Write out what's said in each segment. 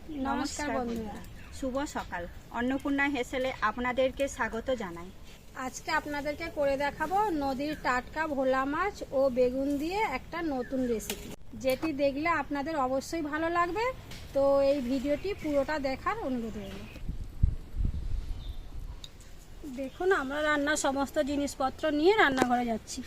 নমস্কার বন্ধুরা, শুভ সকাল। অন্নপূর্ণা হেসেলে আপনাদেরকে স্বাগত জানাই। আজকে আপনাদেরকে করে দেখাবো নদীর টাটকা ভোলা মাছ ও বেগুন দিয়ে একটা নতুন রেসিপি, যেটি দেখলে আপনাদের অবশ্যই ভালো লাগবে। তো এই ভিডিওটি পুরোটা দেখার অনুরোধ রইল। দেখুন, আমরা রান্নার সমস্ত জিনিসপত্র নিয়ে রান্নাঘরে যাচ্ছি।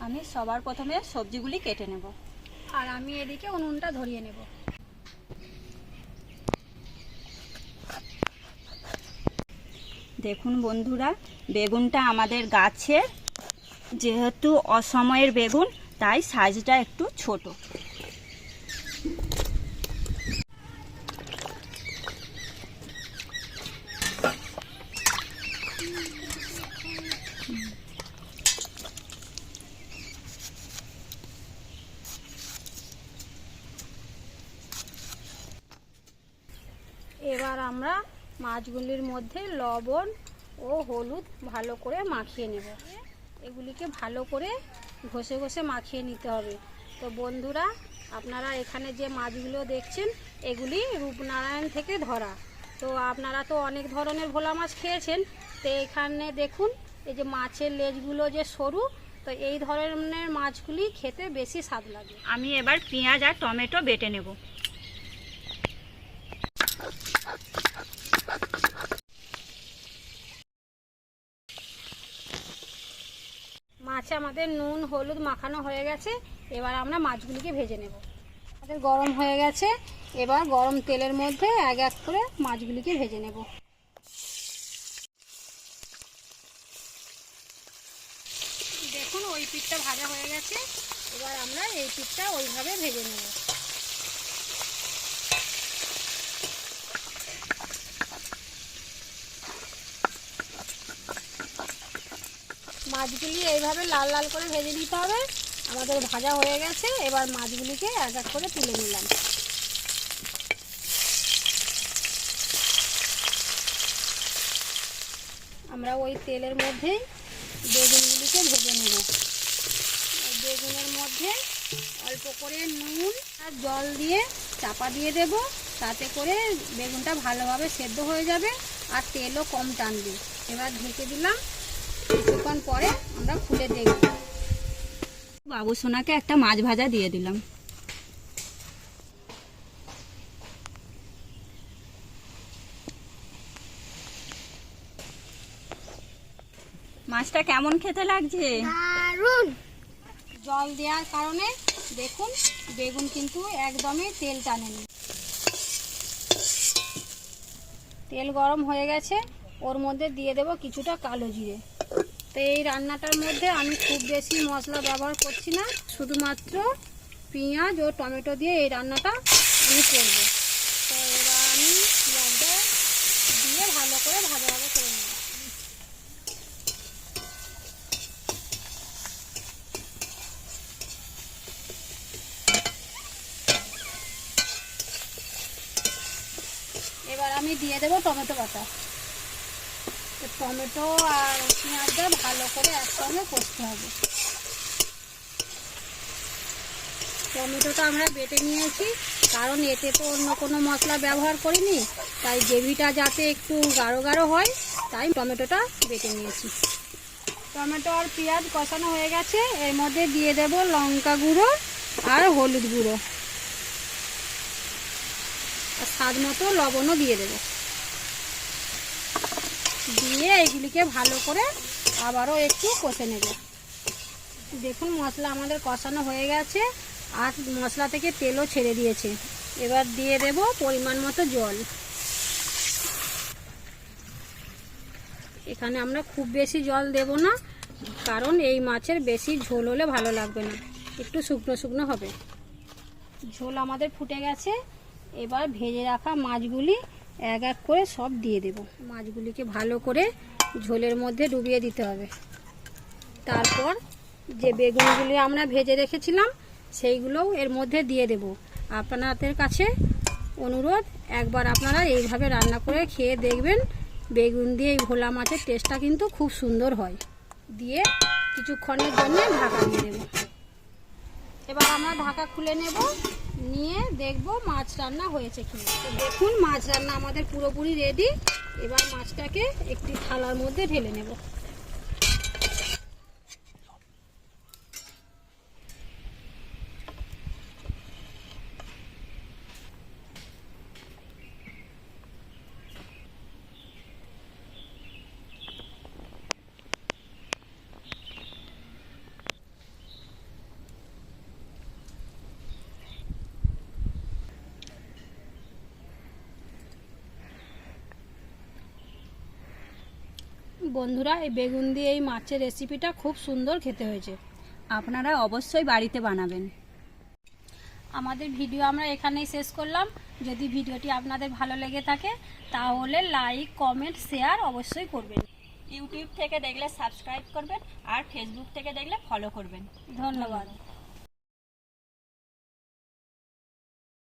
আমি সবার প্রথমে সবজিগুলি কেটে নেব। আর আমি এদিকে উনুনটা ধরিয়ে নেব। দেখুন বন্ধুরা, বেগুনটা আমাদের গাছের, যেহেতু অসময়ের বেগুন তাই সাইজটা একটু ছোট। এবার আমরা মাছগুলির মধ্যে লবণ ও হলুদ ভালো করে মাখিয়ে নেব। এগুলিকে ভালো করে ঘষে ঘষে মাখিয়ে নিতে হবে। তো বন্ধুরা, আপনারা এখানে যে মাছগুলো দেখছেন এগুলি রূপনারায়ণ থেকে ধরা। তো আপনারা তো অনেক ধরনের ভোলা মাছ খেয়েছেন। তো এখানে দেখুন, এই যে মাছের লেজগুলো যে সরু, তো এই ধরনের মাছগুলি খেতে বেশি স্বাদ লাগে। আমি এবার পেঁয়াজ আর টমেটো বেটে নেব। মাছে আমাদের নুন হলুদ মাখানো হয়ে গেছে। এবার আমরা মাছগুলিকে ভেজে নেব। আমাদের গরম হয়ে গেছে। এবার গরম তেলের মধ্যে এক এক করে মাছগুলিকে ভেজে নেব। দেখুন, ওই পিঠটা ভাজা হয়ে গেছে। এবার আমরা এই পিঠটা ওইভাবে ভেজে নেব। মাছগুলি এইভাবে লাল লাল করে ভেজে নিতে হবে। আমাদের ভাজা হয়ে গেছে। এবার মাছগুলিকে এক এক করে তুলে নিলাম। আমরা ওই তেলের মধ্যেই বেগুনগুলিকে ভেজে নেব। বেগুনের মধ্যে অল্প করে নুন আর জল দিয়ে চাপা দিয়ে দেব। তাতে করে বেগুনটা ভালোভাবে সেদ্ধ হয়ে যাবে আর তেলও কম টানবে। এবার ঢেকে দিলাম। কিছুক্ষণ পরে আমরা খুলে দেখব। বাবু সোনাকে একটা মাছ ভাজা দিয়ে দিলাম। মাছটা কেমন খেতে লাগছে? দারুণ! জল দেওয়ার কারণে দেখুন বেগুন কিন্তু একদমই তেল টানেনি। তেল গরম হয়ে গেছে। ওর মধ্যে দিয়ে দেব কিছুটা কালো জিরে। তো এই রান্নাটার মধ্যে আমি খুব বেশি মশলা ব্যবহার করছি না, শুধুমাত্র পেঁয়াজ ও টমেটো দিয়ে এই রান্নাটা আমি করব। তো এবার আমি পেঁয়াজটা দিয়ে ভালো করে ভাজা ভাজা করে নেব। এবার আমি দিয়ে দেবো টমেটো বাটা। টমেটো আর পেঁয়াজটা ভালো করে একসঙ্গে কষতে হবে। টমেটোটা আমরা বেটে নিয়েছি, কারণ এতে তো অন্য কোনো মশলা ব্যবহার করিনি, তাই গ্রেভিটা যাতে একটু গাঢ় গাঢ় হয়, তাই টমেটোটা বেটে নিয়েছি। টমেটো আর পেঁয়াজ কষানো হয়ে গেছে। এর মধ্যে দিয়ে দেব লঙ্কা গুঁড়ো আর হলুদ গুঁড়ো, আর স্বাদ মতো লবণও দিয়ে দেবো। দিয়ে এগুলিকে ভালো করে আবারও একটু কষে নেব। দেখুন, মশলা আমাদের কষানো হয়ে গেছে আর মশলা থেকে তেলও ছেড়ে দিয়েছে। এবার দিয়ে দেব পরিমাণ মতো জল। এখানে আমরা খুব বেশি জল দেব না, কারণ এই মাছের বেশি ঝোল হলে ভালো লাগবে না, একটু শুকনো শুকনো হবে। ঝোল আমাদের ফুটে গেছে। এবার ভেজে রাখা মাছগুলি এক এক করে সব দিয়ে দেব। মাছগুলিকে ভালো করে ঝোলের মধ্যে ডুবিয়ে দিতে হবে। তারপর যে বেগুনগুলি আমরা ভেজে রেখেছিলাম সেইগুলোও এর মধ্যে দিয়ে দেব। আপনাদের কাছে অনুরোধ, একবার আপনারা এইভাবে রান্না করে খেয়ে দেখবেন। বেগুন দিয়ে এই ভোলা মাছের টেস্টটা কিন্তু খুব সুন্দর হয়। দিয়ে কিছুক্ষণের জন্য ঢাকা দিয়ে দেব। এবার আমরা ঢাকা খুলে নেব, নিয়ে দেখব মাছ রান্না হয়েছে কিনা। তো দেখুন মাছ রান্না আমাদের পুরোপুরি রেডি। এবার মাছটাকে একটি থালার মধ্যে ঢেলে নেব। বন্ধুরা, এই বেগুন দিয়ে এই মাছের রেসিপিটা খুব সুন্দর খেতে হয়েছে। আপনারা অবশ্যই বাড়িতে বানাবেন। আমাদের ভিডিও আমরা এখানেই শেষ করলাম। যদি ভিডিওটি আপনাদের ভালো লেগে থাকে তাহলে লাইক, কমেন্ট, শেয়ার অবশ্যই করবেন। ইউটিউব থেকে দেখলে সাবস্ক্রাইব করবেন, আর ফেসবুক থেকে দেখলে ফলো করবেন। ধন্যবাদ।